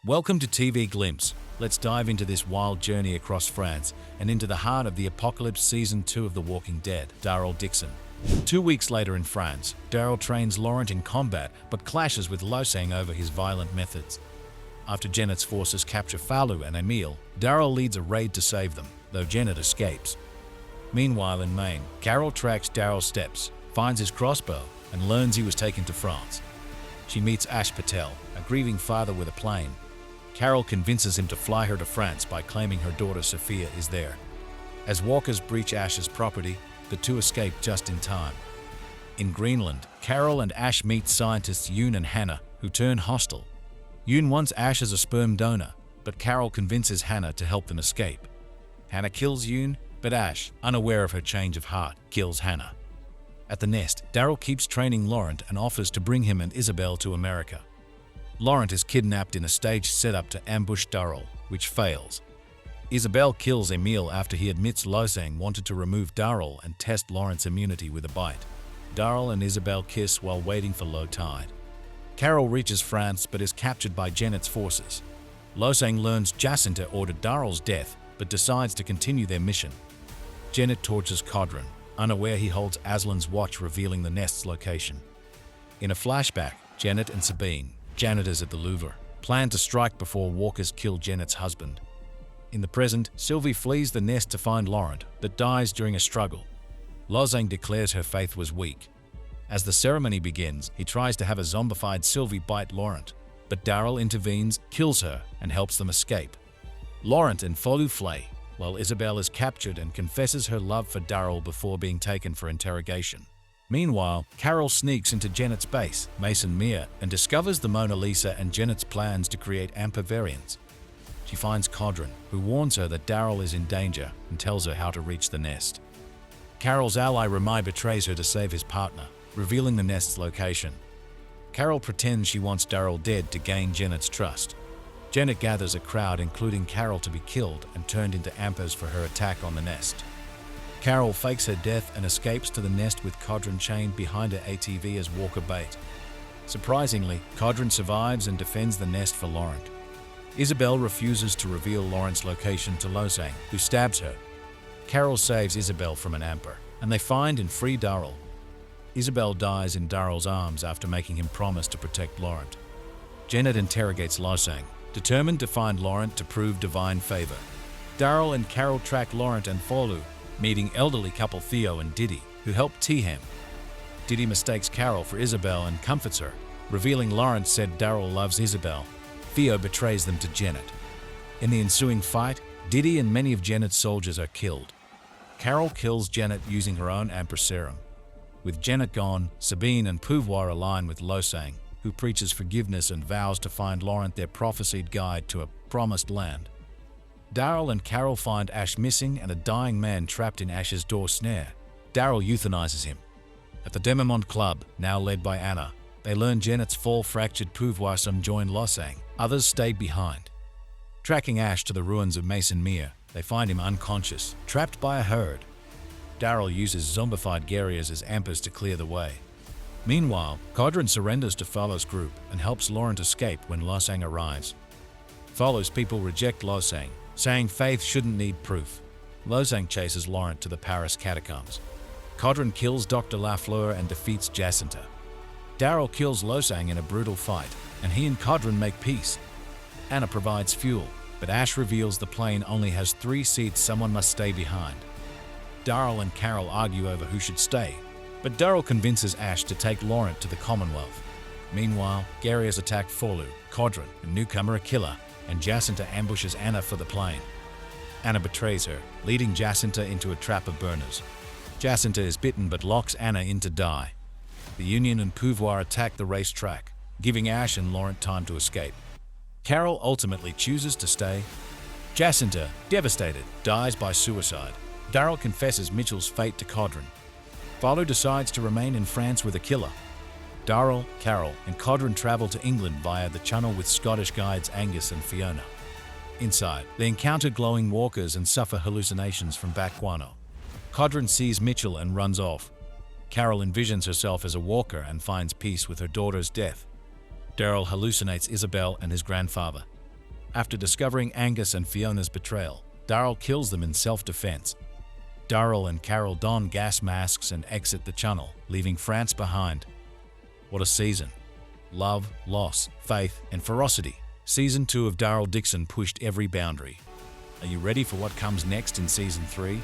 Welcome to TV Glimpse. Let's dive into this wild journey across France and into the heart of the apocalypse season 2 of The Walking Dead. Daryl Dixon. 2 weeks later in France, Daryl trains Laurent in combat but clashes with Losang over his violent methods. After Genet's forces capture Falou and Emile, Daryl leads a raid to save them, though Genet escapes. Meanwhile in Maine, Carol tracks Daryl's steps, finds his crossbow, and learns he was taken to France. She meets Ash Patel, a grieving father with a plane. Carol convinces him to fly her to France by claiming her daughter Sophia is there. As walkers breach Ash's property, the two escape just in time. In Greenland, Carol and Ash meet scientists Yoon and Hannah, who turn hostile. Yoon wants Ash as a sperm donor, but Carol convinces Hannah to help them escape. Hannah kills Yoon, but Ash, unaware of her change of heart, kills Hannah. At the nest, Daryl keeps training Laurent and offers to bring him and Isabel to America. Laurent is kidnapped in a staged setup to ambush Daryl, which fails. Isabel kills Emile after he admits Losang wanted to remove Daryl and test Laurent's immunity with a bite. Daryl and Isabel kiss while waiting for low tide. Carol reaches France but is captured by Genet's forces. Losang learns Jacinta ordered Daryl's death but decides to continue their mission. Genet tortures Codron, unaware he holds Aslan's watch revealing the nest's location. In a flashback, Genet and Sabine, janitors at the Louvre, plan to strike before walkers kill Genet's husband. In the present, Sylvie flees the nest to find Laurent, but dies during a struggle. Losang declares her faith was weak. As the ceremony begins, he tries to have a zombified Sylvie bite Laurent, but Daryl intervenes, kills her, and helps them escape. Laurent and Falou flee, while Isabel is captured and confesses her love for Daryl before being taken for interrogation. Meanwhile, Carol sneaks into Genet's base, Mason Mere, and discovers the Mona Lisa and Genet's plans to create amper variants. She finds Codron, who warns her that Daryl is in danger and tells her how to reach the nest. Carol's ally Remy betrays her to save his partner, revealing the nest's location. Carol pretends she wants Daryl dead to gain Genet's trust. Genet gathers a crowd including Carol to be killed and turned into ampers for her attack on the nest. Carol fakes her death and escapes to the nest with Codron chained behind her ATV as walker bait. Surprisingly, Codron survives and defends the nest for Laurent. Isabel refuses to reveal Laurent's location to Losang, who stabs her. Carol saves Isabel from an amper, and they find and free Daryl. Isabel dies in Daryl's arms after making him promise to protect Laurent. Genet interrogates Losang, determined to find Laurent to prove divine favor. Daryl and Carol track Laurent and Falou, meeting elderly couple Theo and Didi, who help T-Ham. Didi mistakes Carol for Isabel and comforts her, revealing Laurent said Daryl loves Isabel. Theo betrays them to Genet. In the ensuing fight, Didi and many of Genet's soldiers are killed. Carol kills Genet using her own amper serum. With Genet gone, Sabine and Pouvoir align with Losang, who preaches forgiveness and vows to find Laurent their prophesied guide to a promised land. Daryl and Carol find Ash missing and a dying man trapped in Ash's door snare. Daryl euthanizes him. At the Dememont Club, now led by Anna, they learn Genet's fall fractured Pouvoir. Some join Losang, others stay behind. Tracking Ash to the ruins of Mason Mere, they find him unconscious, trapped by a herd. Daryl uses zombified guerrillas as ampers to clear the way. Meanwhile, Codron surrenders to Falou's group and helps Laurent escape when Losang arrives. Falou's people reject Losang, saying faith shouldn't need proof. Losang chases Laurent to the Paris catacombs. Codron kills Dr. Lafleur and defeats Jacinta. Daryl kills Losang in a brutal fight, and he and Codron make peace. Anna provides fuel, but Ash reveals the plane only has 3 seats, someone must stay behind. Daryl and Carol argue over who should stay, but Daryl convinces Ash to take Laurent to the Commonwealth. Meanwhile, guerrillas attack Falou, Codron, a newcomer Aquila, and Jacinta ambushes Anna for the plane. Anna betrays her, leading Jacinta into a trap of burners. Jacinta is bitten but locks Anna in to die. The Union and Pouvoir attack the racetrack, giving Ash and Laurent time to escape. Carol ultimately chooses to stay. Jacinta, devastated, dies by suicide. Daryl confesses Mitchell's fate to Codron. Falou decides to remain in France with Aquila. Daryl, Carol, and Codron travel to England via the Chunnel with Scottish guides Angus and Fiona. Inside, they encounter glowing walkers and suffer hallucinations from Baquano. Codron sees Mitchell and runs off. Carol envisions herself as a walker and finds peace with her daughter's death. Daryl hallucinates Isabel and his grandfather. After discovering Angus and Fiona's betrayal, Daryl kills them in self-defense. Daryl and Carol don gas masks and exit the Chunnel, leaving France behind. What a season. Love, loss, faith, and ferocity. Season 2 of Daryl Dixon pushed every boundary. Are you ready for what comes next in Season 3?